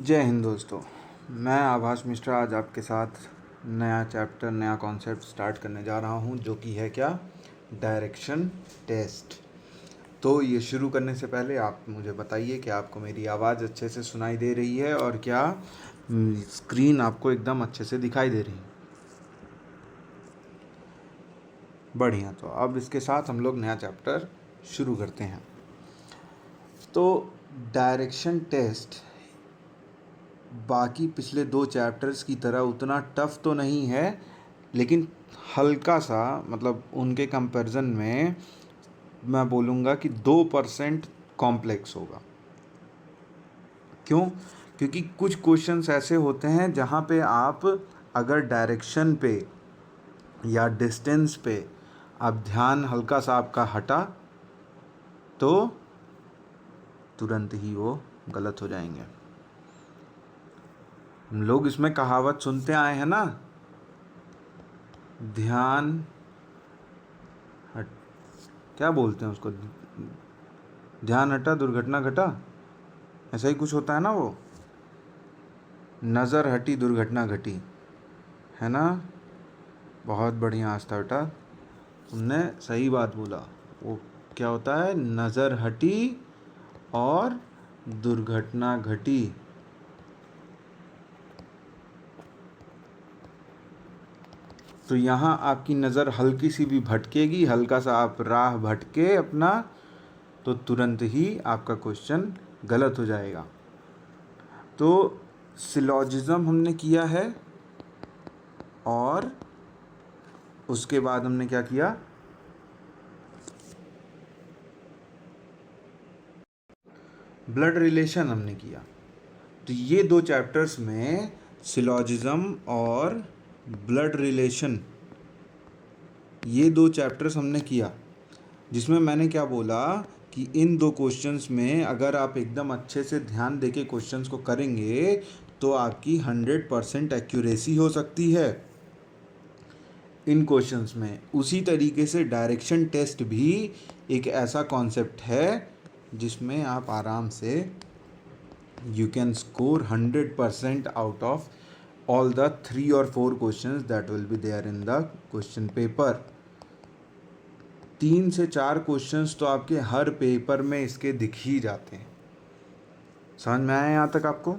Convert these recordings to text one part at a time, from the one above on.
जय हिंद दोस्तों। मैं आभास मिश्रा आज आपके साथ नया चैप्टर नया कॉन्सेप्ट स्टार्ट करने जा रहा हूं, जो कि है क्या, डायरेक्शन टेस्ट। तो ये शुरू करने से पहले आप मुझे बताइए कि आपको मेरी आवाज़ अच्छे से सुनाई दे रही है और क्या स्क्रीन आपको एकदम अच्छे से दिखाई दे रही है। बढ़िया। तो अब इसके साथ हम लोग नया चैप्टर शुरू करते हैं। तो डायरेक्शन टेस्ट बाकी पिछले दो चैप्टर्स की तरह उतना टफ तो नहीं है, लेकिन हल्का सा, मतलब उनके कंपैरिजन में मैं बोलूँगा कि 2% कॉम्प्लेक्स होगा। क्यों? क्योंकि कुछ क्वेश्चंस ऐसे होते हैं जहाँ पे आप अगर डायरेक्शन पे या डिस्टेंस पे आप ध्यान हल्का सा आपका हटा तो तुरंत ही वो गलत हो जाएंगे। हम लोग इसमें कहावत सुनते आए हैं ना, ध्यान हट, क्या बोलते हैं उसको, ध्यान हटा दुर्घटना घटा, ऐसा ही कुछ होता है ना। वो नज़र हटी दुर्घटना घटी, है ना। बहुत बढ़िया आस्था बेटा, तुमने सही बात बोला। वो क्या होता है, नज़र हटी और दुर्घटना घटी। तो यहाँ आपकी नज़र हल्की सी भी भटकेगी, हल्का सा आप राह भटके अपना, तो तुरंत ही आपका क्वेश्चन गलत हो जाएगा। तो सिलॉजिज्म हमने किया है और उसके बाद हमने क्या किया, ब्लड रिलेशन हमने किया। तो ये दो चैप्टर्स में सिलॉजिज्म और ब्लड रिलेशन, ये दो चैप्टर्स हमने किया, जिसमें मैंने क्या बोला कि इन दो क्वेश्चंस में अगर आप एकदम अच्छे से ध्यान देके क्वेश्चंस को करेंगे तो आपकी 100% एक्यूरेसी हो सकती है इन क्वेश्चंस में। उसी तरीके से डायरेक्शन टेस्ट भी एक ऐसा कॉन्सेप्ट है जिसमें आप आराम से you can score 100% out of all the 3 or 4 questions that will be there in the question paper। 3 से 4 क्वेश्चंस तो आपके हर पेपर में इसके दिख ही जाते हैं। समझ में आया यहाँ तक आपको?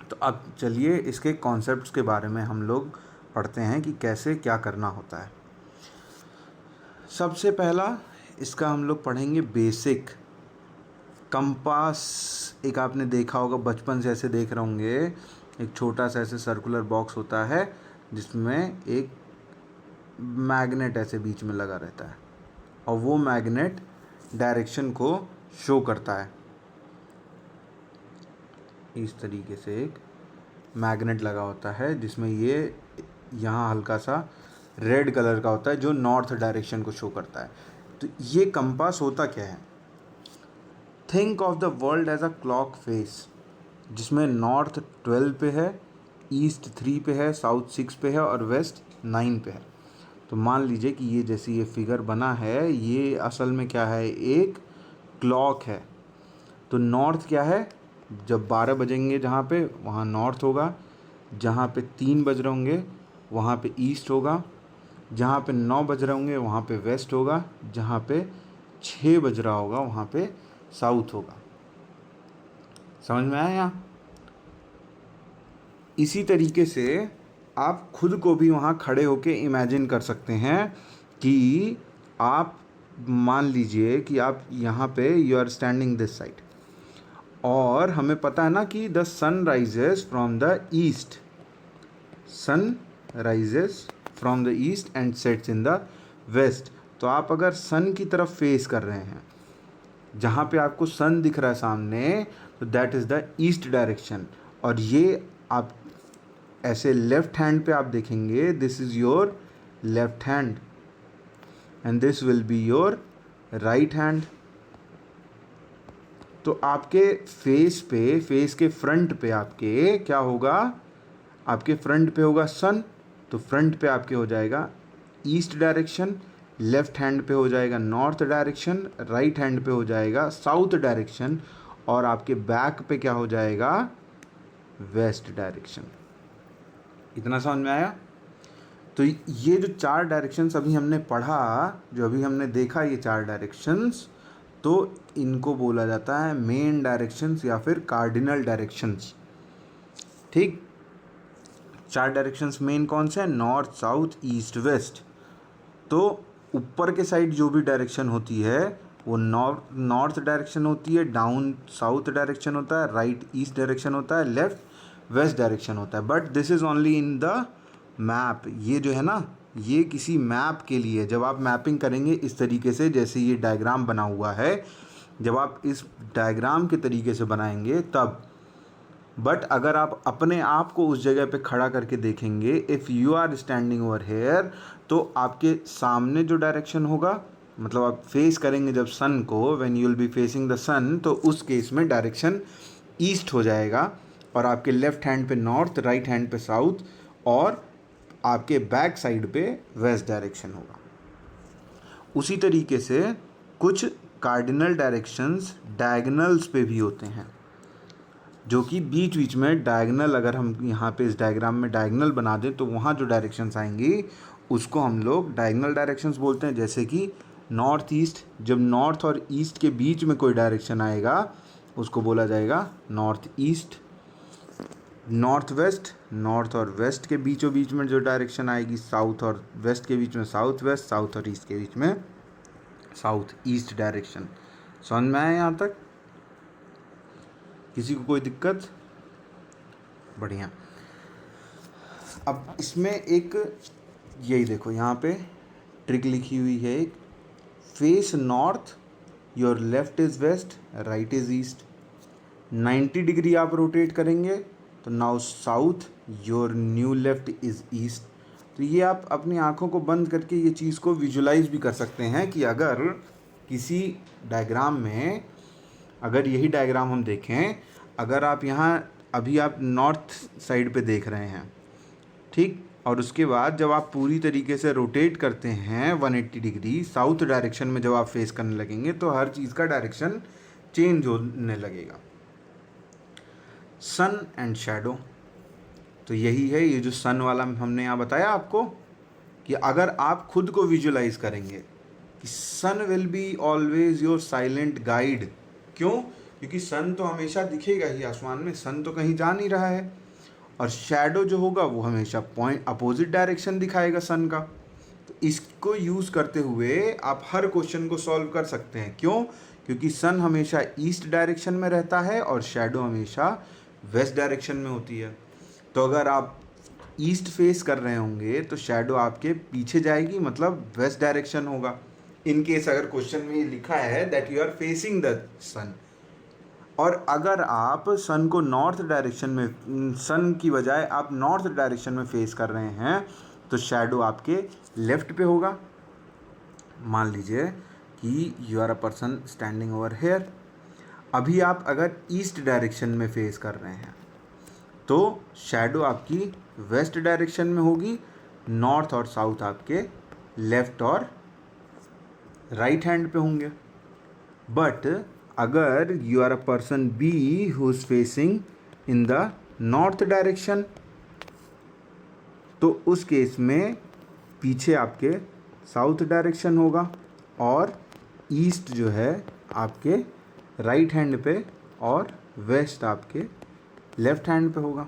तो अब चलिए इसके कॉन्सेप्ट्स के बारे में हम लोग पढ़ते हैं कि कैसे क्या करना होता है। सबसे पहला इसका हम लोग पढ़ेंगे बेसिक कंपास। एक आपने देखा होगा, बचपन से ऐसे देख रहे होंगे, एक छोटा सा ऐसे सर्कुलर बॉक्स होता है जिसमें एक मैग्नेट ऐसे बीच में लगा रहता है और वो मैग्नेट डायरेक्शन को शो करता है। इस तरीके से एक मैग्नेट लगा होता है जिसमें ये यहाँ हल्का सा रेड कलर का होता है जो नॉर्थ डायरेक्शन को शो करता है। तो ये कंपास होता क्या है, think of the world as a clock face, जिसमें नॉर्थ 12 पे है, ईस्ट 3 पे है, साउथ 6 पे है और वेस्ट 9 पे है। तो मान लीजिए कि ये जैसे ये फिगर बना है, ये असल में क्या है, एक क्लॉक है। तो नॉर्थ क्या है, जब 12 बजेंगे जहाँ पे, वहाँ नॉर्थ होगा। जहाँ पे 3 बज रहे होंगे वहाँ पे ईस्ट होगा। जहाँ पे 9 बज रहे होंगे वहाँ पे वेस्ट होगा। जहाँ पे 6 बज रहा होगा वहाँ पे साउथ होगा। समझ में आया यहाँ? इसी तरीके से आप खुद को भी वहाँ खड़े होके इमेजिन कर सकते हैं कि आप मान लीजिए कि आप यहाँ पे you are standing this side, और हमें पता है ना कि the sun rises from the east, sun rises from the east and sets in the west. तो आप अगर सन की तरफ फेस कर रहे हैं, जहाँ पे आपको सन दिख रहा है सामने, तो that is the east direction. और ये आप ऐसे लेफ्ट हैंड पे आप देखेंगे, this is your left hand and this will be your right hand. तो आपके फेस पे, फेस के फ्रंट पे आपके क्या होगा, आपके फ्रंट पे होगा सन, तो फ्रंट पे आपके हो जाएगा ईस्ट डायरेक्शन, लेफ्ट हैंड पे हो जाएगा नॉर्थ डायरेक्शन, राइट हैंड पे हो जाएगा साउथ डायरेक्शन, और आपके बैक पे क्या हो जाएगा, वेस्ट डायरेक्शन। इतना समझ में आया? तो ये जो 4 डायरेक्शंस अभी हमने पढ़ा, जो अभी हमने देखा ये 4 डायरेक्शंस, तो इनको बोला जाता है मेन डायरेक्शंस या फिर कार्डिनल डायरेक्शंस। ठीक, 4 डायरेक्शंस मेन कौन से हैं? North, south, east, west. तो ऊपर के साइड जो भी डायरेक्शन होती है वो नॉर्थ डायरेक्शन होती है, डाउन साउथ डायरेक्शन होता है, राइट ईस्ट डायरेक्शन होता है, लेफ्ट वेस्ट डायरेक्शन होता है। But this is only in the map. ये जो है ना, ये किसी मैप के लिए, जब आप मैपिंग करेंगे इस तरीके से, जैसे ये डायग्राम बना हुआ है, जब आप इस डायग्राम के तरीके से बनाएंगे तब। बट अगर आप अपने आप को उस जगह पे खड़ा करके देखेंगे, if you are standing over here, तो आपके सामने जो डायरेक्शन होगा, मतलब आप फेस करेंगे जब सन को, when you will be facing the sun, तो उस केस में डायरेक्शन ईस्ट हो जाएगा, और आपके लेफ्ट हैंड पे नॉर्थ, राइट हैंड पे साउथ, और आपके बैक साइड पे वेस्ट डायरेक्शन होगा। उसी तरीके से कुछ कार्डिनल डायरेक्शंस डायगनल्स पे भी होते हैं, जो कि बीच बीच में डायगनल, अगर हम यहाँ पे इस डायग्राम में डायगनल बना दें तो वहाँ जो डायरेक्शंस आएंगी उसको हम लोग डायगनल डायरेक्शंस बोलते हैं। जैसे कि नॉर्थ ईस्ट, जब नॉर्थ और ईस्ट के बीच में कोई डायरेक्शन आएगा उसको बोला जाएगा north east. North west, north और वेस्ट के बीचों बीच में जो डायरेक्शन आएगी, साउथ और वेस्ट के बीच में साउथ वेस्ट, साउथ और ईस्ट के बीच में साउथ ईस्ट डायरेक्शन। समझ में आया यहाँ तक? किसी को कोई दिक्कत? बढ़िया। अब इसमें एक, यही देखो यहाँ पे ट्रिक लिखी हुई है एक, face north, your left is west, right is east. 90 degree आप रोटेट करेंगे तो now south, your new left is east. तो ये आप अपनी आँखों को बंद करके ये चीज़ को विजुलाइज भी कर सकते हैं कि अगर किसी डायग्राम में, अगर यही डायग्राम हम देखें, अगर आप यहाँ अभी आप नॉर्थ साइड पे देख रहे हैं, ठीक, और उसके बाद जब आप पूरी तरीके से रोटेट करते हैं 180 डिग्री साउथ डायरेक्शन में, जब आप फेस करने लगेंगे तो हर चीज़ का डायरेक्शन चेंज होने लगेगा। सन एंड शैडो, तो यही है ये जो सन वाला हमने यहाँ बताया आपको, कि अगर आप खुद को विजुलाइज करेंगे कि sun will be always your silent guide. क्यों? क्योंकि सन तो हमेशा दिखेगा ही आसमान में, सन तो कहीं जा नहीं रहा है, और शैडो जो होगा वो हमेशा पॉइंट अपोजिट डायरेक्शन दिखाएगा सन का। तो इसको यूज़ करते हुए आप हर क्वेश्चन को सॉल्व कर सकते हैं। क्यों? क्योंकि सन हमेशा ईस्ट डायरेक्शन में रहता है और शैडो हमेशा वेस्ट डायरेक्शन में होती है। तो अगर आप ईस्ट फेस कर रहे होंगे तो शैडो आपके पीछे जाएगी, मतलब वेस्ट डायरेक्शन होगा। इन केस अगर क्वेश्चन में ये लिखा है that you are facing the sun, और अगर आप सन को नॉर्थ डायरेक्शन में, सन की बजाय आप नॉर्थ डायरेक्शन में फेस कर रहे हैं, तो शैडो आपके लेफ्ट पे होगा। मान लीजिए कि you are a person standing over here, अभी आप अगर ईस्ट डायरेक्शन में फेस कर रहे हैं तो शैडो आपकी वेस्ट डायरेक्शन में होगी, नॉर्थ और साउथ आपके लेफ्ट और राइट हैंड पे होंगे। बट अगर you are a person B who is facing in the north direction, तो उस केस में पीछे आपके साउथ डायरेक्शन होगा और ईस्ट जो है आपके राइट हैंड पे और वेस्ट आपके लेफ्ट हैंड पे होगा।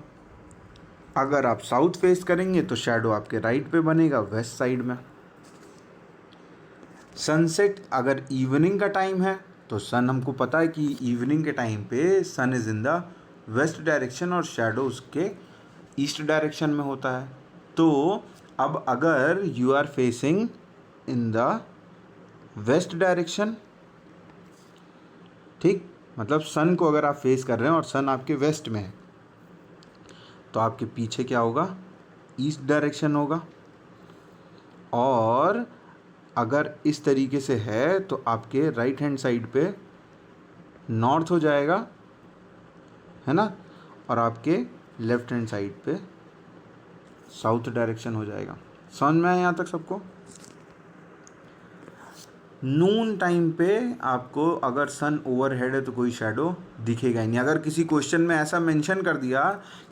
अगर आप साउथ फेस करेंगे तो शैडो आपके राइट पे बनेगा, वेस्ट साइड में। सनसेट अगर इवनिंग का टाइम है तो सन, हमको पता है कि इवनिंग के टाइम पे sun is in the west direction और शैडो उसके ईस्ट डायरेक्शन में होता है। तो अब अगर you are facing in the west direction, ठीक, मतलब सन को अगर आप फेस कर रहे हैं और सन आपके वेस्ट में है, तो आपके पीछे क्या होगा? ईस्ट डायरेक्शन होगा। और अगर इस तरीके से है तो आपके राइट हैंड साइड पे नॉर्थ हो जाएगा, है ना, और आपके लेफ्ट हैंड साइड पे साउथ डायरेक्शन हो जाएगा। समझ में आया यहाँ तक सबको? नून टाइम पे आपको अगर सन ओवरहेड है तो कोई शैडो दिखेगा ही नहीं। अगर किसी क्वेश्चन में ऐसा मेंशन कर दिया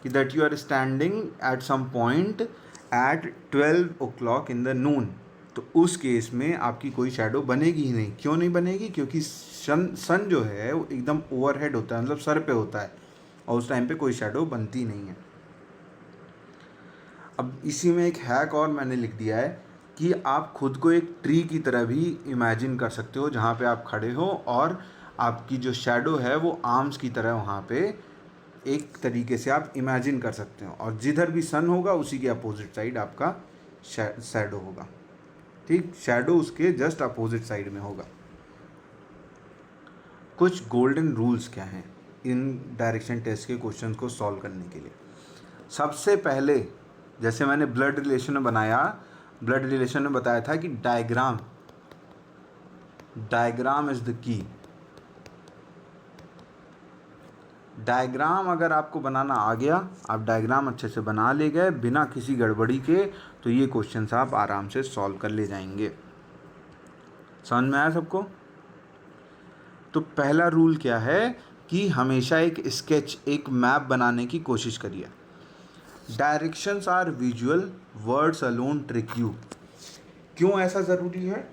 कि that you are standing at some point at 12 o'clock in the noon, तो उस केस में आपकी कोई शैडो बनेगी ही नहीं। क्यों नहीं बनेगी? क्योंकि सन जो है वो एकदम ओवरहेड होता है, मतलब सर पे होता है, और उस टाइम पे कोई शैडो बनती नहीं है। अब इसी में एक हैक और मैंने लिख दिया है कि आप खुद को एक ट्री की तरह भी इमेजिन कर सकते हो, जहाँ पे आप खड़े हो और आपकी जो शैडो है वो आर्म्स की तरह वहाँ पे एक तरीके से आप इमेजिन कर सकते हो, और जिधर भी सन होगा उसी के अपोजिट साइड आपका शैडो होगा। ठीक, शैडो उसके जस्ट अपोजिट साइड में होगा। कुछ गोल्डन रूल्स क्या हैं इन डायरेक्शन टेस्ट के क्वेश्चन को सॉल्व करने के लिए? सबसे पहले, जैसे मैंने ब्लड रिलेशन में बताया था कि diagram is the key. Diagram अगर आपको बनाना आ गया, आप डायग्राम अच्छे से बना ले गए बिना किसी गड़बड़ी के, तो ये क्वेश्चंस आप आराम से सॉल्व कर ले जाएंगे। समझ में आया सबको? तो पहला रूल क्या है कि हमेशा एक स्केच, एक मैप बनाने की कोशिश करिए। Directions are visual, words alone trick you. क्यों ऐसा ज़रूरी है?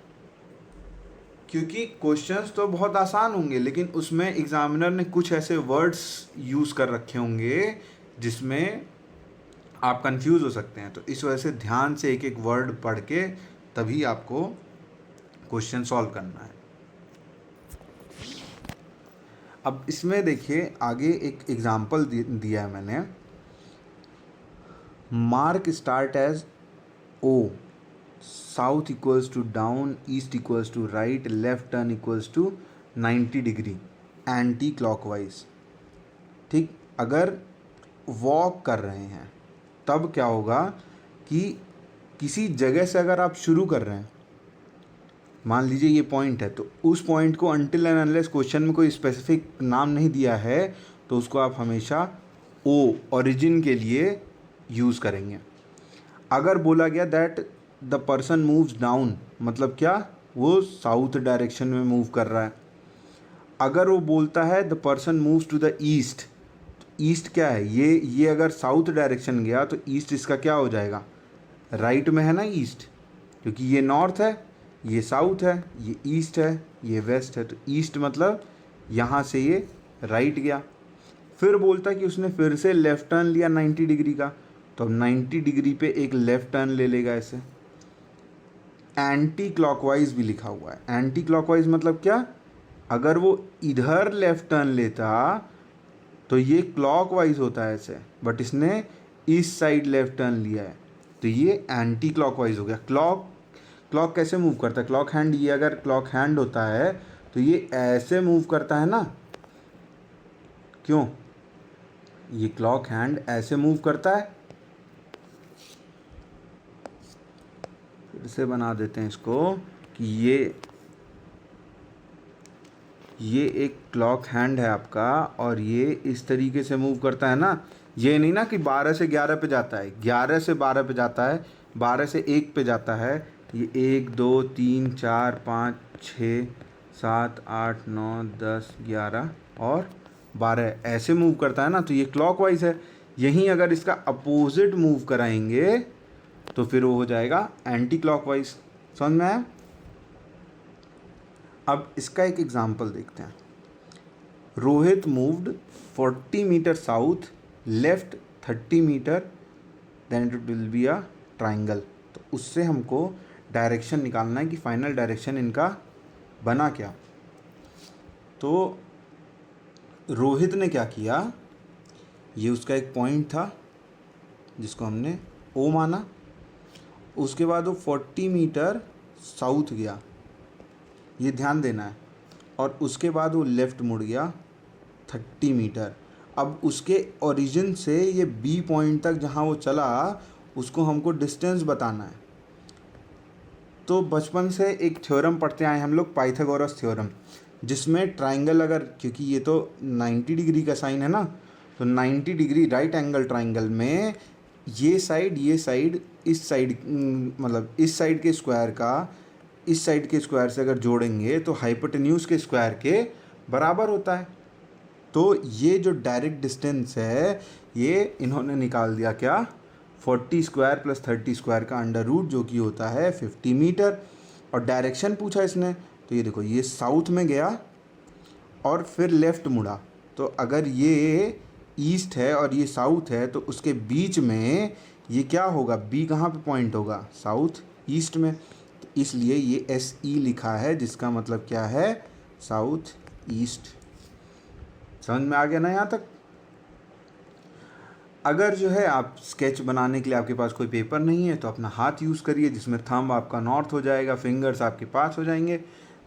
क्योंकि क्वेश्चंस तो बहुत आसान होंगे, लेकिन उसमें एग्जामिनर ने कुछ ऐसे वर्ड्स यूज़ कर रखे होंगे जिसमें आप कंफ्यूज हो सकते हैं। तो इस वजह से ध्यान से एक एक वर्ड पढ़ के तभी आपको क्वेश्चन सॉल्व करना है। अब इसमें देखिए आगे एक एग्जाम्पल दिया है मैंने। Mark start as O, south equals to down, east equals to right, left turn equals to 90 degree anti clockwise. ठीक, अगर वॉक कर रहे हैं तब क्या होगा कि किसी जगह से अगर आप शुरू कर रहे हैं, मान लीजिए ये पॉइंट है, तो उस पॉइंट को अनटिल एंड अनलेस क्वेश्चन में कोई स्पेसिफिक नाम नहीं दिया है तो उसको आप हमेशा ओ, ओरिजिन के लिए यूज़ करेंगे। अगर बोला गया that the person moves down, मतलब क्या? वो साउथ डायरेक्शन में मूव कर रहा है। अगर वो बोलता है the person moves to the east, तो ईस्ट क्या है? ये अगर साउथ डायरेक्शन गया तो ईस्ट इसका क्या हो जाएगा? राइट में है ना ईस्ट, क्योंकि ये नॉर्थ है, ये साउथ है, ये ईस्ट है, ये वेस्ट है, तो ईस्ट मतलब यहाँ से ये राइट गया। फिर बोलता कि उसने फिर से लेफ़्ट टर्न लिया 90 डिग्री का, तो अब 90 डिग्री पे एक लेफ़्ट टर्न ले लेगा ऐसे। एंटी क्लॉकवाइज भी लिखा हुआ है। एंटी क्लॉकवाइज मतलब क्या? अगर वो इधर लेफ़्ट टर्न लेता तो ये क्लॉकवाइज होता है ऐसे, बट इसने इस साइड लेफ़्ट टर्न लिया है तो ये एंटी क्लॉकवाइज हो गया। क्लॉक कैसे मूव करता है? क्लॉक हैंड, ये अगर क्लॉक हैंड होता है तो ये ऐसे मूव करता है ना। क्यों? ये क्लॉक हैंड ऐसे मूव करता है। फिर से बना देते हैं इसको कि ये एक क्लॉक हैंड है आपका और ये इस तरीके से मूव करता है ना। ये नहीं ना कि 12 से 11 पे जाता है, 11 से 12 पे जाता है, 12 से 1 पे जाता है। ये 1 2 3 4 5 6 7 8 9 10 11 और 12 ऐसे मूव करता है ना, तो ये क्लॉकवाइज है। यहीं अगर इसका अपोजिट मूव कराएंगे तो फिर वो हो जाएगा एंटी क्लॉकवाइज। समझ में आया? अब इसका एक एग्जांपल देखते हैं। Rohit moved 40 metre south, left 30 metre, then it will be a triangle. तो उससे हमको डायरेक्शन निकालना है कि फाइनल डायरेक्शन इनका बना क्या। तो रोहित ने क्या किया, ये उसका एक पॉइंट था जिसको हमने ओ माना। उसके बाद वो 40 मीटर साउथ गया, ये ध्यान देना है, और उसके बाद वो लेफ़्ट मुड़ गया 30 मीटर। अब उसके ओरिजिन से ये बी पॉइंट तक जहाँ वो चला उसको हमको डिस्टेंस बताना है। तो बचपन से एक थ्योरम पढ़ते आए हम लोग, पाइथागोरस थ्योरम, जिसमें ट्राइंगल अगर, क्योंकि ये तो 90 डिग्री का साइन है ना, तो 90 डिग्री राइट एंगल ट्राइंगल में ये साइड इस साइड मतलब इस साइड के स्क्वायर का इस साइड के स्क्वायर से अगर जोड़ेंगे तो हाइपोटेन्यूज के स्क्वायर के बराबर होता है। तो ये जो डायरेक्ट डिस्टेंस है ये इन्होंने निकाल दिया क्या, 40 स्क्वायर प्लस 30 स्क्वायर का अंडर रूट, जो कि होता है 50 मीटर। और डायरेक्शन पूछा इसने, तो ये देखो ये साउथ में गया और फिर लेफ़्ट मुड़ा। तो अगर ये ईस्ट है और ये साउथ है तो उसके बीच में ये क्या होगा, बी कहाँ पे पॉइंट होगा, साउथ ईस्ट में। तो इसलिए ये एस ई लिखा है, जिसका मतलब क्या है, साउथ ईस्ट। समझ में आ गया ना यहाँ तक। अगर जो है आप स्केच बनाने के लिए आपके पास कोई पेपर नहीं है तो अपना हाथ यूज़ करिए, जिसमें थंब आपका नॉर्थ हो जाएगा, फिंगर्स आपके पास हो जाएंगे,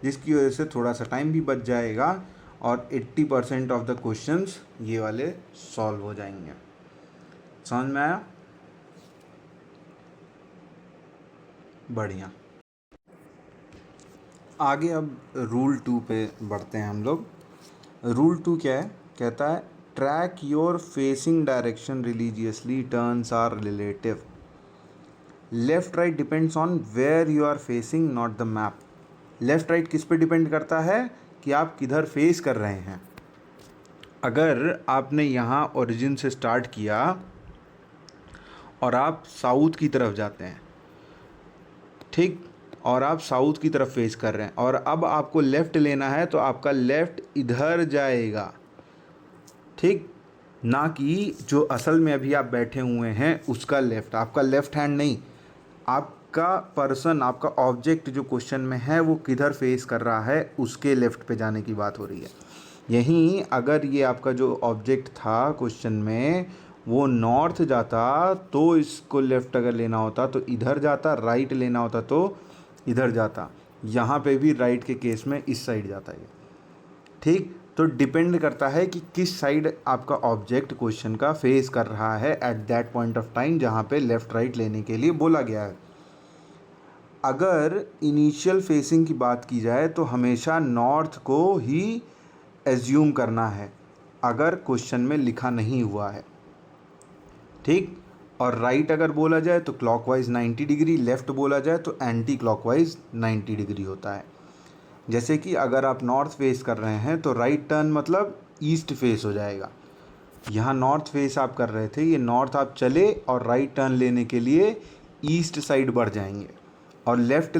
जिसकी वजह से थोड़ा सा टाइम भी बच जाएगा और 80% ऑफ द क्वेश्चंस ये वाले सॉल्व हो जाएंगे। समझ में आया? बढ़िया। आगे अब रूल 2 पे बढ़ते हैं हम लोग। रूल 2 क्या है, कहता है track your facing direction religiously, turns are relative, left right depends on where you are facing not the map. Left right किस पे डिपेंड करता है कि आप किधर फेस कर रहे हैं। अगर आपने यहाँ ओरिजिन से स्टार्ट किया और आप साउथ की तरफ जाते हैं, ठीक, और आप साउथ की तरफ फेस कर रहे हैं और अब आपको लेफ़्ट लेना है, तो आपका लेफ़्ट इधर जाएगा, ठीक, ना कि जो असल में अभी आप बैठे हुए हैं उसका लेफ़्ट, आपका लेफ़्ट हैंड नहीं, आपका पर्सन, आपका ऑब्जेक्ट जो क्वेश्चन में है वो किधर फेस कर रहा है उसके लेफ़्ट पे जाने की बात हो रही है। यहीं अगर ये आपका जो ऑब्जेक्ट था क्वेश्चन में वो नॉर्थ जाता तो इसको लेफ़्ट अगर लेना होता तो इधर जाता, राइट लेना होता तो इधर जाता। यहाँ पे भी राइट के केस में इस साइड जाता है, ठीक। तो डिपेंड करता है कि किस साइड आपका ऑब्जेक्ट क्वेश्चन का फेस कर रहा है at that point of time जहाँ पे लेफ़्ट राइट लेने के लिए बोला गया है। अगर इनिशियल फेसिंग की बात की जाए तो हमेशा नॉर्थ को ही एज्यूम करना है अगर क्वेश्चन में लिखा नहीं हुआ है, ठीक। और राइट अगर बोला जाए तो क्लॉकवाइज 90 डिग्री, लेफ़्ट बोला जाए तो एंटी क्लॉकवाइज 90 डिग्री होता है। जैसे कि अगर आप नॉर्थ फेस कर रहे हैं तो राइट टर्न मतलब ईस्ट फेस हो जाएगा। यहाँ नॉर्थ फेस आप कर रहे थे, ये नॉर्थ आप चले और राइट टर्न लेने के लिए ईस्ट साइड बढ़ जाएंगे, और लेफ़्ट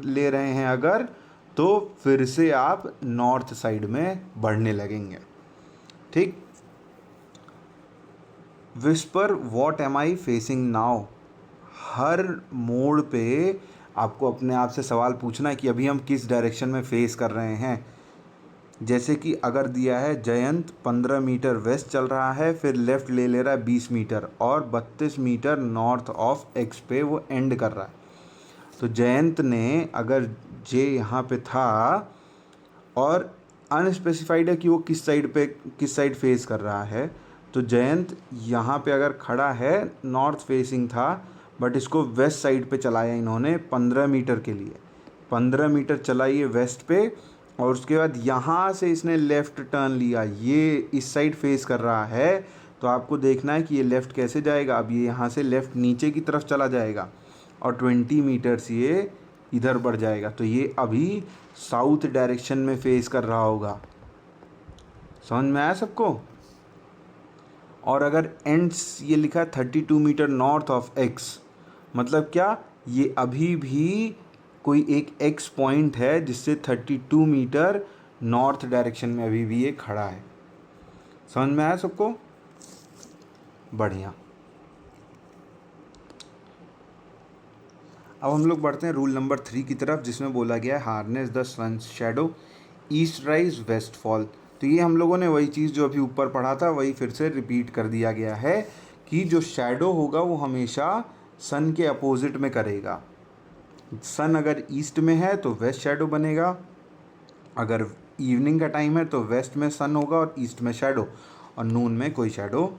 ले रहे हैं अगर तो फिर से आप नॉर्थ साइड में बढ़ने लगेंगे, ठीक। Whisper what am I facing now, हर मोड़ पे आपको अपने आप से सवाल पूछना है कि अभी हम किस डायरेक्शन में फेस कर रहे हैं। जैसे कि अगर दिया है जयंत 15 मीटर वेस्ट चल रहा है, फिर लेफ़्ट ले ले रहा है 20 मीटर और 32 मीटर नॉर्थ ऑफ एक्स पे वो एंड कर रहा है। तो जयंत ने अगर जे यहाँ पे था और अनस्पेसिफाइड है कि वो किस साइड फेस कर रहा है, तो जयंत यहाँ पे अगर खड़ा है नॉर्थ फेसिंग था बट इसको वेस्ट साइड पे चलाया इन्होंने 15 मीटर के लिए, 15 मीटर चलाइए वेस्ट पे, और उसके बाद यहाँ से इसने लेफ़्ट टर्न लिया, ये इस साइड फेस कर रहा है। तो आपको देखना है कि ये लेफ़्ट कैसे जाएगा। अब ये यहाँ से लेफ़्ट नीचे की तरफ चला जाएगा और 20 मीटर्स ये इधर बढ़ जाएगा, तो ये अभी साउथ डायरेक्शन में फेस कर रहा होगा। समझ में आया सबको? और अगर एंड्स ये लिखा है 32 मीटर नॉर्थ ऑफ एक्स, मतलब क्या, ये अभी भी कोई एक एक्स पॉइंट है जिससे 32 मीटर नॉर्थ डायरेक्शन में अभी भी ये खड़ा है। समझ में आया सबको? बढ़िया। अब हम लोग बढ़ते हैं रूल नंबर 3 की तरफ, जिसमें बोला गया है harness the sun shadow, east rise west fall. तो ये हम लोगों ने वही चीज़ जो अभी ऊपर पढ़ा था वही फिर से रिपीट कर दिया गया है कि जो शैडो होगा वो हमेशा सन के अपोजिट में करेगा। सन अगर ईस्ट में है तो वेस्ट शैडो बनेगा, अगर इवनिंग का टाइम है तो वेस्ट में सन होगा और ईस्ट में शैडो, और नून में कोई शैडो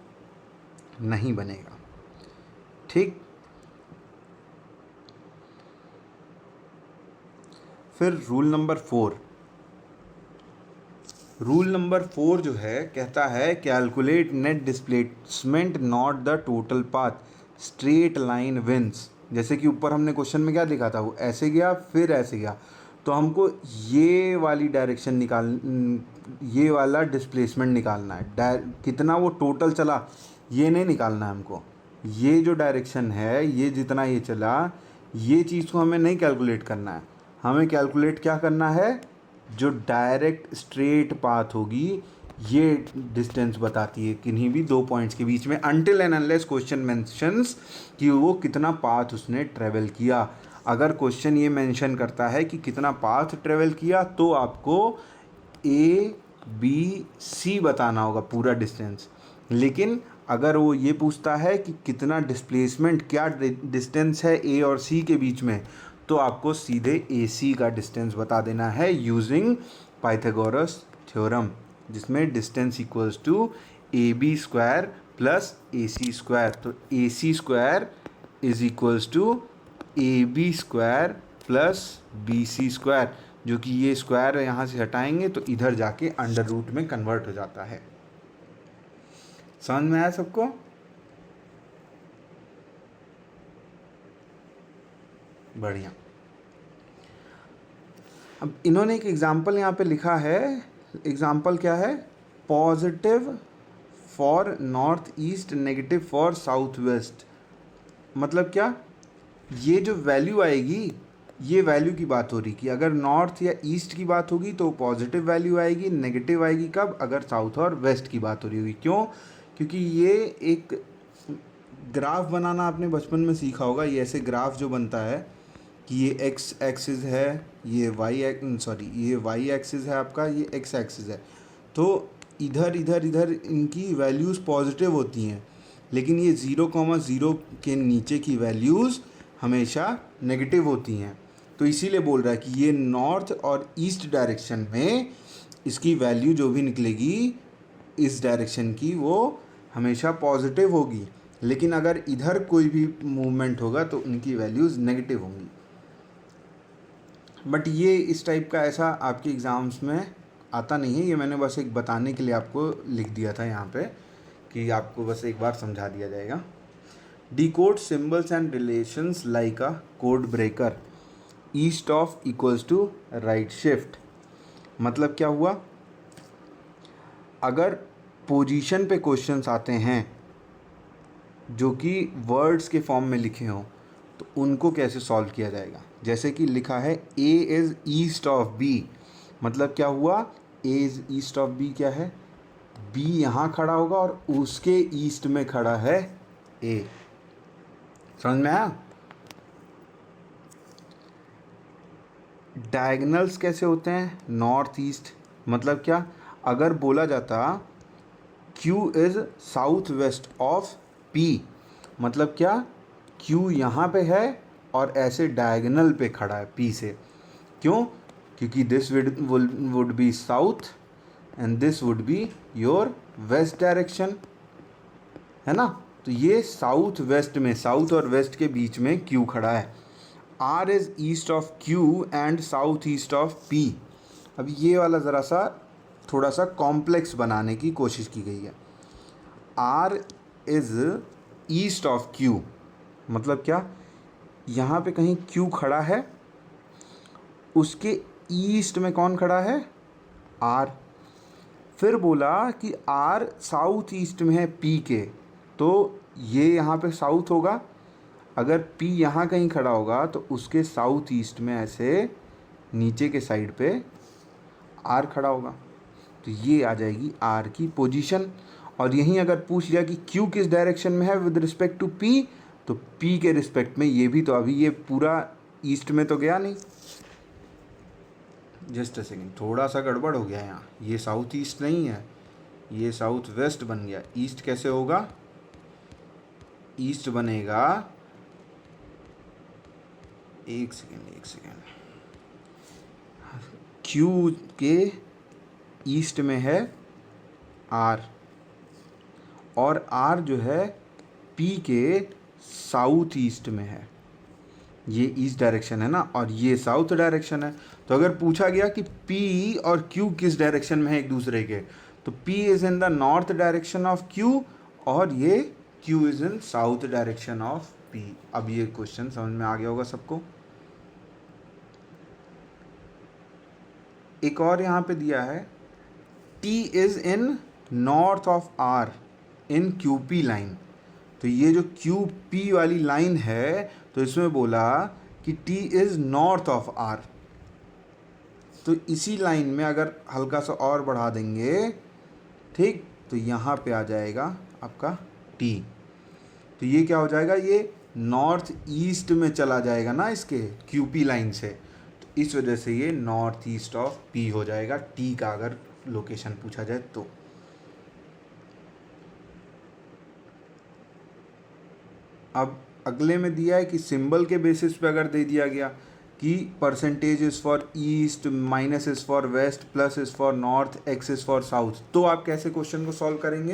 नहीं बनेगा, ठीक। फिर रूल नंबर 4, रूल नंबर 4 जो है कहता है calculate net displacement not the total path, straight line wins. जैसे कि ऊपर हमने क्वेश्चन में क्या लिखा था, वो ऐसे गया फिर ऐसे गया, तो हमको ये वाली डायरेक्शन ये वाला डिस्प्लेसमेंट निकालना है। कितना वो टोटल चला ये नहीं निकालना है हमको, ये जो डायरेक्शन है ये जितना ये चला ये चीज़ को हमें नहीं कैलकुलेट करना है। हमें कैलकुलेट क्या करना है, जो डायरेक्ट स्ट्रेट पाथ होगी ये डिस्टेंस बताती है किन्हीं भी दो पॉइंट्स के बीच में, until and unless question mentions कि वो कितना पाथ उसने ट्रेवल किया। अगर क्वेश्चन ये मेंशन करता है कि कितना पाथ ट्रेवल किया तो आपको ए बी सी बताना होगा पूरा डिस्टेंस। लेकिन अगर वो ये पूछता है कि कितना डिस्प्लेसमेंट, क्या डिस्टेंस है ए और सी के बीच में, तो आपको सीधे ए सी का डिस्टेंस बता देना है यूजिंग पाइथागोरस थ्योरम, जिसमें distance equals to A B square plus A C square. तो A C square is equals to A B square plus B C square, जो कि ये स्क्वायर यहाँ से हटाएंगे तो इधर जाके अंडर रूट में कन्वर्ट हो जाता है। समझ में आया सबको? बढ़िया। अब इन्होंने एक एग्जाम्पल यहाँ पे लिखा है। एग्जाम्पल क्या है, positive for north east, negative for south west. मतलब क्या, ये जो वैल्यू आएगी ये वैल्यू की बात हो रही कि अगर नॉर्थ या ईस्ट की बात होगी तो पॉजिटिव वैल्यू आएगी, नेगेटिव आएगी कब, अगर साउथ और वेस्ट की बात हो रही होगी। क्यों? क्योंकि ये एक ग्राफ बनाना आपने बचपन में सीखा होगा। ये ऐसे ग्राफ जो बनता है कि ये एक्स एक्सिस है, ये ये वाई एक्सिस है आपका, ये एक्स एक्सिस है, तो इधर इधर इधर इनकी वैल्यूज़ पॉजिटिव होती हैं, लेकिन ये 0,0 के नीचे की वैल्यूज़ हमेशा नेगेटिव होती हैं। तो इसीलिए बोल रहा है कि ये नॉर्थ और ईस्ट डायरेक्शन में इसकी वैल्यू जो भी निकलेगी इस डायरेक्शन की वो हमेशा पॉजिटिव होगी, लेकिन अगर इधर कोई भी मूवमेंट होगा तो उनकी वैल्यूज़ नेगेटिव होंगी। बट ये इस टाइप का ऐसा आपके एग्ज़ाम्स में आता नहीं है, ये मैंने बस एक बताने के लिए आपको लिख दिया था यहाँ पे कि आपको बस एक बार समझा दिया जाएगा। Decode symbols and relations like a code breaker, east of equals to right shift. मतलब क्या हुआ, अगर पोजीशन पे क्वेश्चंस आते हैं जो कि वर्ड्स के फॉर्म में लिखे हों तो उनको कैसे सॉल्व किया जाएगा। जैसे कि लिखा है A is east of B, मतलब क्या हुआ, A is east of B क्या है, बी यहाँ खड़ा होगा और उसके ईस्ट में खड़ा है ए। समझ में आया? डायगनल्स कैसे होते हैं, नॉर्थ ईस्ट। मतलब क्या, अगर बोला जाता Q is south west of P, मतलब क्या, Q यहाँ पे है और ऐसे डायगनल पे खड़ा है P से। क्यों? क्योंकि this would B south and this would be your west direction, है ना। तो ये साउथ वेस्ट में, साउथ और वेस्ट के बीच में Q खड़ा है। R is east of Q and south east of P। अब ये वाला ज़रा सा थोड़ा सा कॉम्प्लेक्स बनाने की कोशिश की गई है। R is east of Q, मतलब क्या, यहाँ पे कहीं Q खड़ा है, उसके ईस्ट में कौन खड़ा है, R। फिर बोला कि R साउथ ईस्ट में है P के, तो ये यहाँ पे साउथ होगा। अगर P यहाँ कहीं खड़ा होगा तो उसके साउथ ईस्ट में ऐसे नीचे के साइड पे R खड़ा होगा, तो ये आ जाएगी R की पोजीशन। और यहीं अगर पूछ लिया कि Q किस डायरेक्शन में है विद रिस्पेक्ट टू P, तो P के रिस्पेक्ट में ये भी, तो अभी ये पूरा ईस्ट में तो गया नहीं। जस्ट अ सेकेंड, थोड़ा सा गड़बड़ हो गया यहाँ, ये साउथ ईस्ट नहीं है, ये साउथ वेस्ट बन गया। ईस्ट कैसे होगा, ईस्ट बनेगा, एक सेकेंड, Q के ईस्ट में है R, और R जो है P के साउथ ईस्ट में है। ये ईस्ट डायरेक्शन है ना, और ये साउथ डायरेक्शन है। तो अगर पूछा गया कि P और Q किस डायरेक्शन में है एक दूसरे के, तो P is in the north direction of Q और ये Q is in south direction of P। अब ये क्वेश्चन समझ में आ गया होगा सबको। एक और यहाँ पे दिया है T is in north of R in QP line. तो ये जो QP वाली लाइन है, तो इसमें बोला कि T is north of R। तो इसी लाइन में अगर हल्का सा और बढ़ा देंगे, ठीक, तो यहाँ पे आ जाएगा आपका T। तो ये क्या हो जाएगा, ये नॉर्थ ईस्ट में चला जाएगा ना इसके QP लाइन से, तो इस वजह से ये नॉर्थ ईस्ट ऑफ P हो जाएगा T का अगर लोकेशन पूछा जाए तो। अब अगले में दिया है कि सिंबल के बेसिस पे अगर दे दिया गया कि percentage is for east, minus is for west, plus is for north, X is for south, तो आप कैसे क्वेश्चन को सॉल्व करेंगे?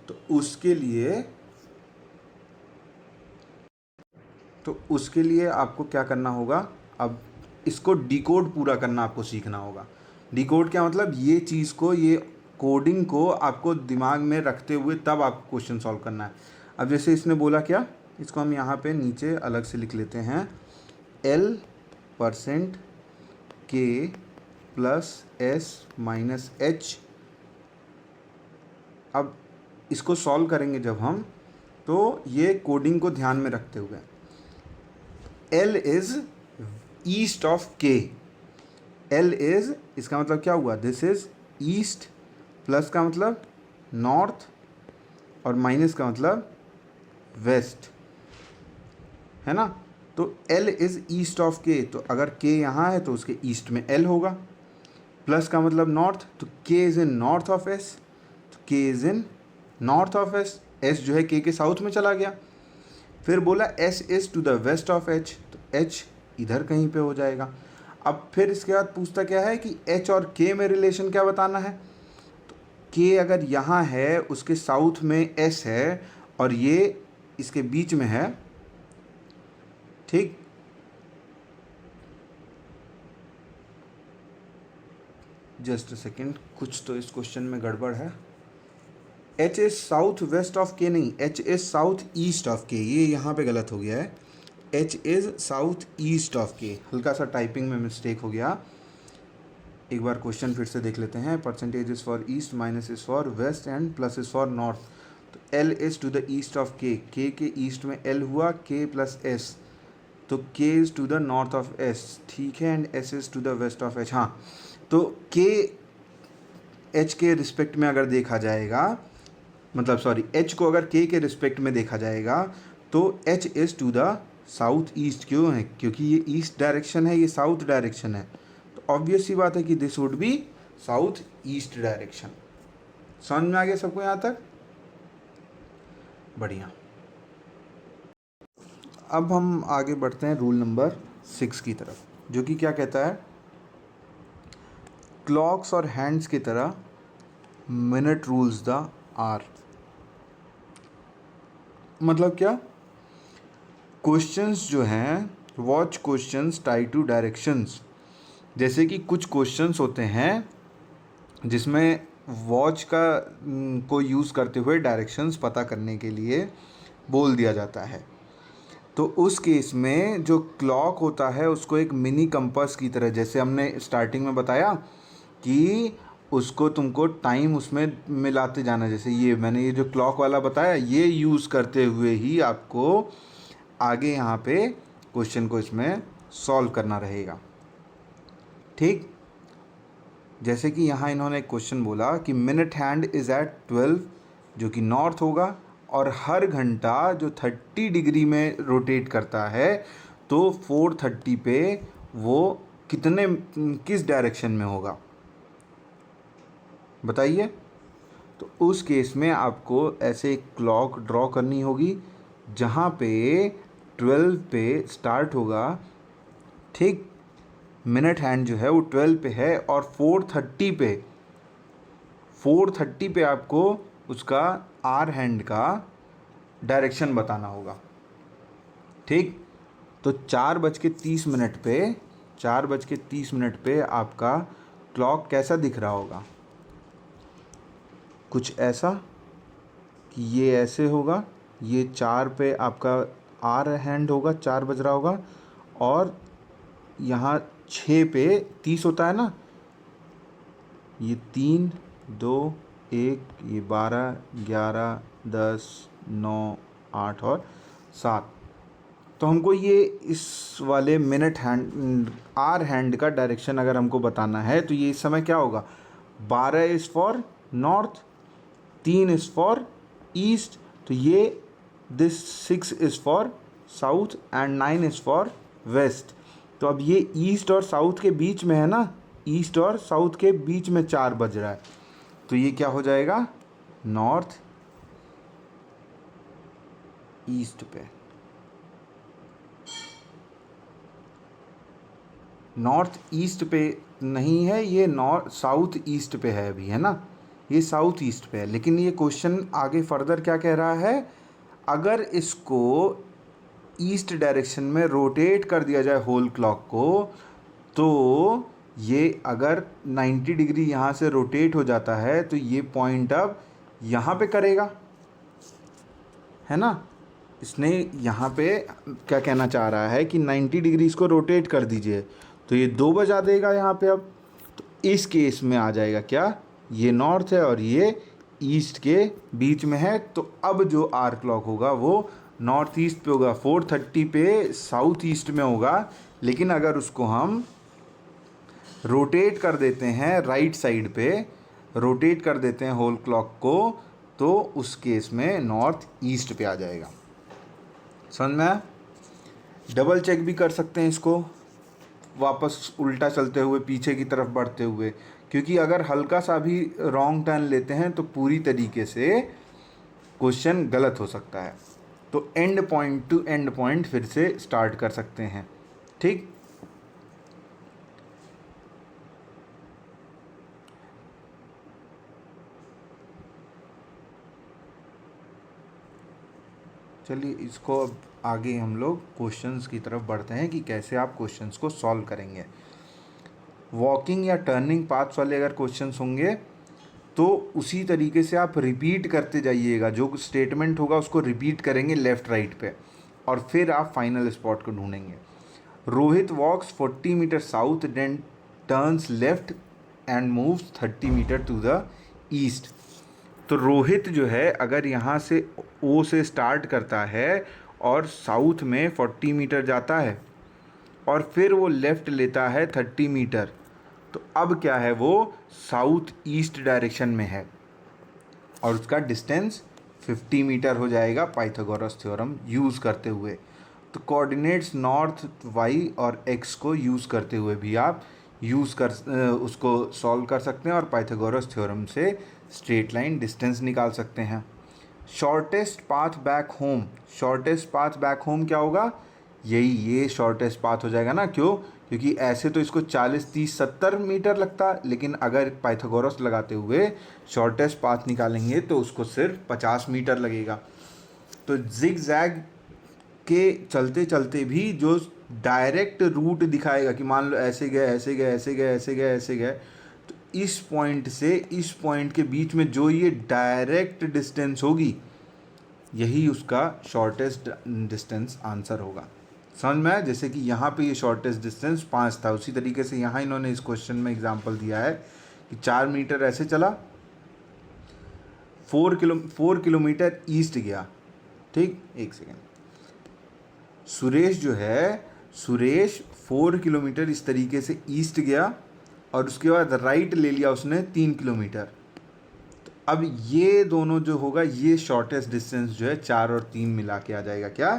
तो उसके लिए आपको क्या करना होगा, अब इसको डिकोड पूरा करना आपको सीखना होगा। डिकोड क्या मतलब, ये चीज़ को, ये कोडिंग को आपको दिमाग में रखते हुए तब आपको क्वेश्चन सॉल्व करना है। अब जैसे इसने बोला क्या, इसको हम यहाँ पे नीचे अलग से लिख लेते हैं, L% K plus S minus H। अब इसको सॉल्व करेंगे जब हम, तो ये कोडिंग को ध्यान में रखते हुए, L is east of K। L is, इसका मतलब क्या हुआ, दिस इज़ ईस्ट, प्लस का मतलब नॉर्थ, और माइनस का मतलब वेस्ट, है ना। तो L is east of K, तो अगर K यहाँ है तो उसके ईस्ट में L होगा। प्लस का मतलब नॉर्थ, तो K is in north of S, तो K is in north of S। S जो है K के साउथ में चला गया। फिर बोला S is to the west of H, तो H इधर कहीं पे हो जाएगा। अब फिर इसके बाद पूछता क्या है कि H और K में रिलेशन क्या बताना है। तो K अगर यहाँ है, उसके साउथ में S है, और ये इसके बीच में है, ठीक। जस्ट अ सेकेंड, कुछ तो इस क्वेश्चन में गड़बड़ है। H is south west of K नहीं, H is south east of K, ये यहाँ पे गलत हो गया है। H is south east of K, हल्का सा टाइपिंग में मिस्टेक हो गया। एक बार क्वेश्चन फिर से देख लेते हैं। Percentage is for east, minus is for west, and plus is for north. तो L is to the east of K, K के ईस्ट में L हुआ, K प्लस S, तो K is to the north of S, ठीक है, and S is to the west of H। हाँ, तो K H के रिस्पेक्ट में अगर देखा जाएगा, मतलब सॉरी, H को अगर K के रिस्पेक्ट में देखा जाएगा, तो H is to the south east. क्यों है, क्योंकि ये ईस्ट डायरेक्शन है, ये साउथ डायरेक्शन है, तो ऑब्वियस सी बात है कि this would B south east direction. समझ में आ गया सबको यहाँ तक? बढ़िया। अब हम आगे बढ़ते हैं रूल नंबर 6 की तरफ, जो कि क्या कहता है, क्लॉक्स और हैंड्स की तरह मिनट रूल्स द आर। मतलब क्या, क्वेश्चंस जो हैं, watch questions tie to directions. जैसे कि कुछ क्वेश्चंस होते हैं जिसमें वॉच को यूज़ करते हुए डायरेक्शंस पता करने के लिए बोल दिया जाता है। तो उस केस में जो क्लॉक होता है उसको एक मिनी कंपास की तरह, जैसे हमने स्टार्टिंग में बताया कि उसको तुमको टाइम उसमें मिलाते जाना, जैसे ये मैंने ये जो क्लॉक वाला बताया, ये यूज़ करते हुए ही आपको आगे यहाँ पे क्वेश्चन को इसमें सॉल्व करना रहेगा, ठीक। जैसे कि यहाँ इन्होंने एक क्वेश्चन बोला कि मिनट हैंड इज़ एट 12, जो कि नॉर्थ होगा, और हर घंटा जो 30 डिग्री में रोटेट करता है, तो 4:30 पे वो किस डायरेक्शन में होगा, बताइए। तो उस केस में आपको ऐसे एक क्लॉक ड्रॉ करनी होगी, जहाँ पे 12 पे स्टार्ट होगा, ठीक। मिनट हैंड जो है वो 12 पे है, और 4:30 पे आपको उसका आर हैंड का डायरेक्शन बताना होगा, ठीक। तो 4:30 पे आपका क्लॉक कैसा दिख रहा होगा, कुछ ऐसा कि ये ऐसे होगा, ये 4 पे आपका आर हैंड होगा, 4 बज रहा होगा, और यहाँ 6 पे 30 होता है ना, ये 3 2 1, ये 12 11 10 9 8 और 7। तो हमको ये इस वाले मिनट हैंड आर हैंड का डायरेक्शन अगर हमको बताना है तो ये इस समय क्या होगा, 12 is for north, 3 is for east, तो ये this 6 is for south and 9 is for west. तो अब ये ईस्ट और साउथ के बीच में है ना, ईस्ट और साउथ के बीच में 4 बज रहा है, तो ये क्या हो जाएगा, नॉर्थ ईस्ट पे, नॉर्थ ईस्ट पे नहीं है, ये नॉर्थ साउथ ईस्ट पे है अभी, है ना, ये साउथ ईस्ट पे है। लेकिन ये क्वेश्चन आगे फर्दर क्या कह रहा है, अगर इसको ईस्ट डायरेक्शन में रोटेट कर दिया जाए होल क्लॉक को, तो ये अगर 90 डिग्री यहाँ से रोटेट हो जाता है तो ये पॉइंट अब यहाँ पे करेगा, है ना। इसने यहाँ पे क्या कहना चाह रहा है कि 90 डिग्री इसको रोटेट कर दीजिए, तो ये 2 बजा देगा यहाँ पे। अब तो इस केस में आ जाएगा क्या, ये नॉर्थ है और ये ईस्ट के बीच में है, तो अब जो आर क्लॉक होगा वो नॉर्थ ईस्ट पे होगा, 4:30 पे साउथ ईस्ट में होगा। लेकिन अगर उसको हम रोटेट कर देते हैं राइट साइड पे, रोटेट कर देते हैं होल क्लॉक को, तो उस केस में नॉर्थ ईस्ट पे आ जाएगा। समझ में आया? डबल चेक भी कर सकते हैं इसको, वापस उल्टा चलते हुए, पीछे की तरफ बढ़ते हुए, क्योंकि अगर हल्का सा भी रॉन्ग टर्न लेते हैं तो पूरी तरीके से क्वेश्चन गलत हो सकता है। तो and point two and point फिर से स्टार्ट कर सकते हैं, ठीक। चलिए इसको अब आगे हम लोग क्वेश्चंस की तरफ बढ़ते हैं कि कैसे आप क्वेश्चंस को सॉल्व करेंगे। वॉकिंग या टर्निंग पाथ्स वाले अगर क्वेश्चंस होंगे तो उसी तरीके से आप रिपीट करते जाइएगा, जो स्टेटमेंट होगा उसको रिपीट करेंगे लेफ़्ट राइट पे, और फिर आप फाइनल स्पॉट को ढूंढेंगे। Rohit walks 40 metre south, then turns left and moves 30 metre to the east. तो रोहित जो है अगर यहाँ से ओ से स्टार्ट करता है और साउथ में 40 मीटर जाता है और फिर वो लेफ़्ट लेता है 30 मीटर, तो अब क्या है, वो साउथ ईस्ट डायरेक्शन में है और उसका डिस्टेंस 50 मीटर हो जाएगा पाइथागोरस थ्योरम यूज़ करते हुए। तो कोऑर्डिनेट्स नॉर्थ, वाई और एक्स को यूज़ करते हुए भी आप उसको सॉल्व कर सकते हैं और पाइथागोरस थ्योरम से स्ट्रेट लाइन डिस्टेंस निकाल सकते हैं। Shortest path back home, shortest path back home क्या होगा, ये शॉर्टेस्ट पाथ हो जाएगा ना। क्यों? क्योंकि ऐसे तो इसको 40 30 70 मीटर लगता, लेकिन अगर पाइथागोरस लगाते हुए शॉर्टेस्ट पाथ निकालेंगे तो उसको सिर्फ 50 मीटर लगेगा। तो जिग जैग के चलते चलते भी जो डायरेक्ट रूट दिखाएगा कि मान लो ऐसे गए ऐसे गए ऐसे गए ऐसे गए ऐसे गए, तो इस पॉइंट से इस पॉइंट के बीच में जो ये डायरेक्ट डिस्टेंस होगी, यही उसका शॉर्टेस्ट डिस्टेंस आंसर होगा। समझ में आया? जैसे कि यहाँ पे ये शॉर्टेस्ट डिस्टेंस 5 था, उसी तरीके से यहाँ इन्होंने इस क्वेश्चन में एग्जांपल दिया है कि 4 मीटर ऐसे चला, 4 किलोमीटर ईस्ट गया, ठीक। एक सेकेंड, सुरेश जो है, सुरेश 4 किलोमीटर इस तरीके से ईस्ट गया और उसके बाद राइट ले लिया उसने 3 किलोमीटर। तो अब ये दोनों जो होगा, ये शॉर्टेस्ट डिस्टेंस जो है 4 और 3 मिला के आ जाएगा क्या,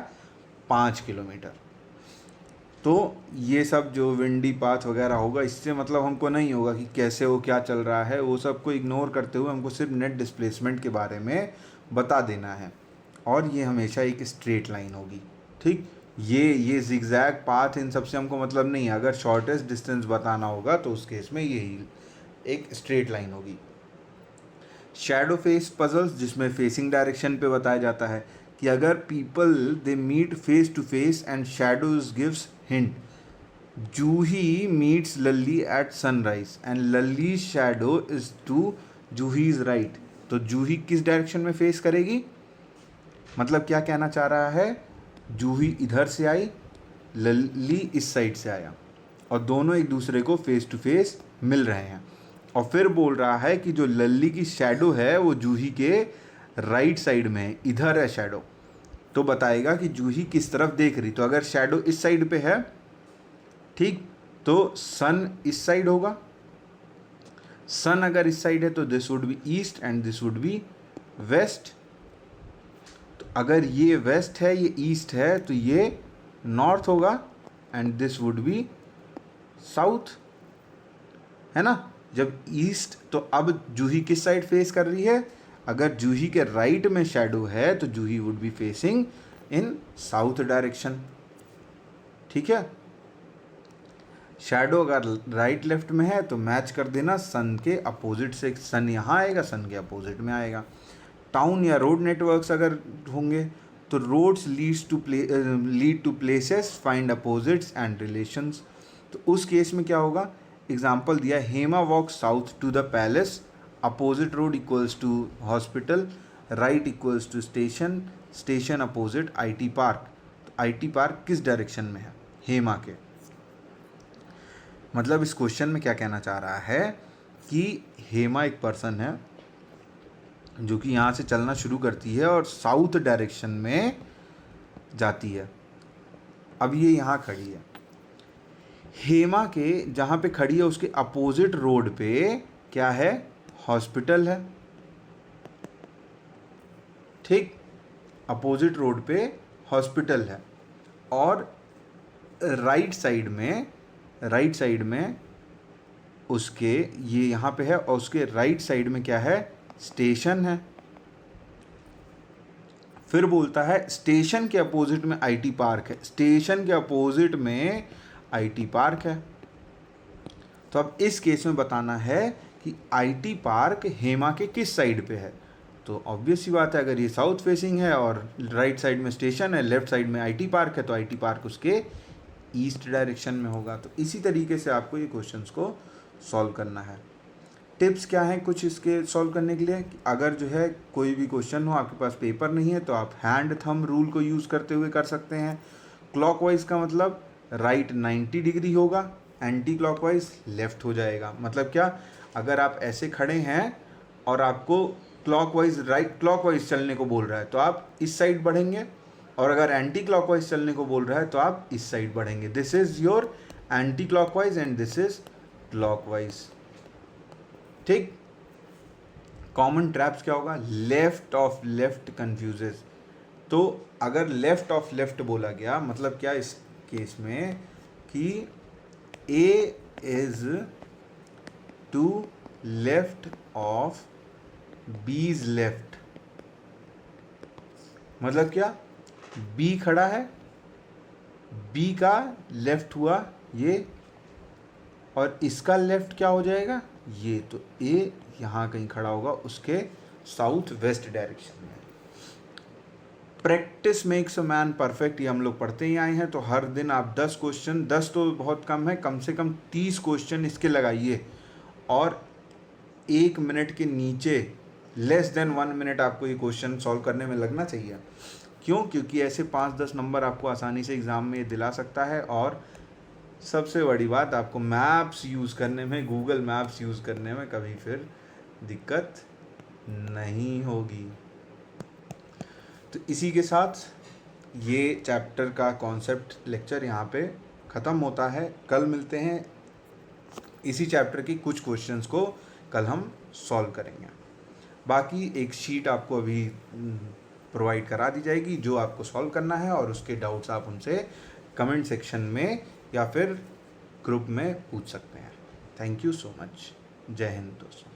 5 किलोमीटर। तो ये सब जो विंडी पाथ वगैरह होगा, इससे मतलब हमको नहीं होगा कि कैसे वो क्या चल रहा है, वो सब को इग्नोर करते हुए हमको सिर्फ नेट डिस्प्लेसमेंट के बारे में बता देना है, और ये हमेशा एक स्ट्रेट लाइन होगी, ठीक। ये जिगजैग पाथ इन सब से हमको मतलब नहीं है। अगर शॉर्टेस्ट डिस्टेंस बताना होगा तो उस केस में यही एक स्ट्रेट लाइन होगी। शैडो फेस पजल्स, जिसमें फेसिंग डायरेक्शन पे बताया जाता है कि अगर people they meet face to face and shadows gives hint, Juhi meets Lalli at sunrise and Lalli shadow is to Juhi's right. तो जूही किस डायरेक्शन में फेस करेगी, मतलब क्या कहना चाह रहा है, जूही इधर से आई, लल्ली इस साइड से आया और दोनों एक दूसरे को फेस टू फेस मिल रहे हैं। और फिर बोल रहा है कि जो लल्ली की शैडो है वो जूही के राइट साइड में है, इधर है शैडो। तो बताएगा कि जूही किस तरफ देख रही। तो अगर शैडो इस साइड पे है, ठीक, तो सन इस साइड होगा। सन अगर इस साइड है तो this would be east and this would be west. तो अगर ये वेस्ट है, ये ईस्ट है, तो ये नॉर्थ होगा and this would B south, है ना। जब ईस्ट, तो अब जूही किस साइड फेस कर रही है? अगर जूही के राइट में शैडो है तो Juhi would be facing in south direction, ठीक है। शैडो अगर राइट लेफ्ट में है तो मैच कर देना सन के अपोजिट से। सन यहाँ आएगा, सन के अपोजिट में आएगा। टाउन या रोड नेटवर्क्स अगर होंगे तो roads lead to places, find opposites and relations. तो उस केस में क्या होगा? एग्जाम्पल दिया, Hema walk south to the palace, opposite road equals to hospital, right equals to station, station opposite IT park. तो IT पार्क किस डायरेक्शन में है? हेमा के। मतलब इस क्वेश्चन में क्या कहना चाह रहा है कि हेमा एक पर्सन है जो कि यहाँ से चलना शुरू करती है और साउथ डायरेक्शन में जाती है। अब ये यहाँ खड़ी है, हेमा के जहाँ पे खड़ी है उसके अपोजिट रोड पे क्या है? हॉस्पिटल है, ठीक, अपोजिट रोड पे हॉस्पिटल है। और राइट साइड में उसके, ये यहाँ पे है और उसके राइट साइड में क्या है? स्टेशन है। फिर बोलता है स्टेशन के अपोजिट में IT पार्क है, स्टेशन के अपोजिट में IT पार्क है। तो अब इस केस में बताना है कि IT पार्क हेमा के किस साइड पे है। तो ऑब्वियस सी बात है, अगर ये साउथ फेसिंग है और राइट साइड में स्टेशन है, लेफ्ट साइड में IT पार्क है, तो IT पार्क उसके ईस्ट डायरेक्शन में होगा। तो इसी तरीके से आपको ये क्वेश्चंस को सॉल्व करना है। टिप्स क्या हैं कुछ इसके सॉल्व करने के लिए? अगर जो है कोई भी क्वेश्चन हो, आपके पास पेपर नहीं है, तो आप हैंड थंब रूल को यूज़ करते हुए कर सकते हैं। क्लॉकवाइज का मतलब राइट 90 डिग्री होगा, एंटी क्लॉकवाइज लेफ्ट हो जाएगा। मतलब क्या? अगर आप ऐसे खड़े हैं और आपको क्लॉकवाइज चलने को बोल रहा है तो आप इस साइड बढ़ेंगे, और अगर एंटी क्लॉकवाइज चलने को बोल रहा है तो आप इस साइड बढ़ेंगे। This is your anti clockwise and this is clockwise, ठीक। कॉमन ट्रैप्स क्या होगा? Left of left confuses. तो अगर लेफ्ट ऑफ लेफ्ट बोला गया, मतलब क्या इस केस में कि A is to left of B's left. मतलब क्या? B खड़ा है, B का लेफ्ट हुआ ये, और इसका लेफ्ट क्या हो जाएगा? ये। तो A यहाँ कहीं खड़ा होगा उसके साउथ वेस्ट डायरेक्शन में। Practice makes a man perfect, ये हम लोग पढ़ते ही आए हैं। तो हर दिन आप 10 क्वेश्चन, 10 तो बहुत कम है, कम से कम 30 क्वेश्चन इसके लगाइए, और 1 मिनट के नीचे, लेस देन 1 मिनट आपको ये क्वेश्चन सॉल्व करने में लगना चाहिए। क्यों? क्योंकि ऐसे 5-10 नंबर आपको आसानी से एग्ज़ाम में ये दिला सकता है। और सबसे बड़ी बात, आपको मैप्स यूज़ करने में, गूगल मैप्स यूज़ करने में कभी फिर दिक्कत नहीं होगी। तो इसी के साथ ये चैप्टर का कॉन्सेप्ट लेक्चर यहाँ पे ख़त्म होता है। कल मिलते हैं, इसी चैप्टर की कुछ क्वेश्चंस को कल हम सॉल्व करेंगे। बाकी एक शीट आपको अभी प्रोवाइड करा दी जाएगी जो आपको सॉल्व करना है, और उसके डाउट्स आप उनसे कमेंट सेक्शन में या फिर ग्रुप में पूछ सकते हैं। Thank you so much. जय हिंद दोस्तों।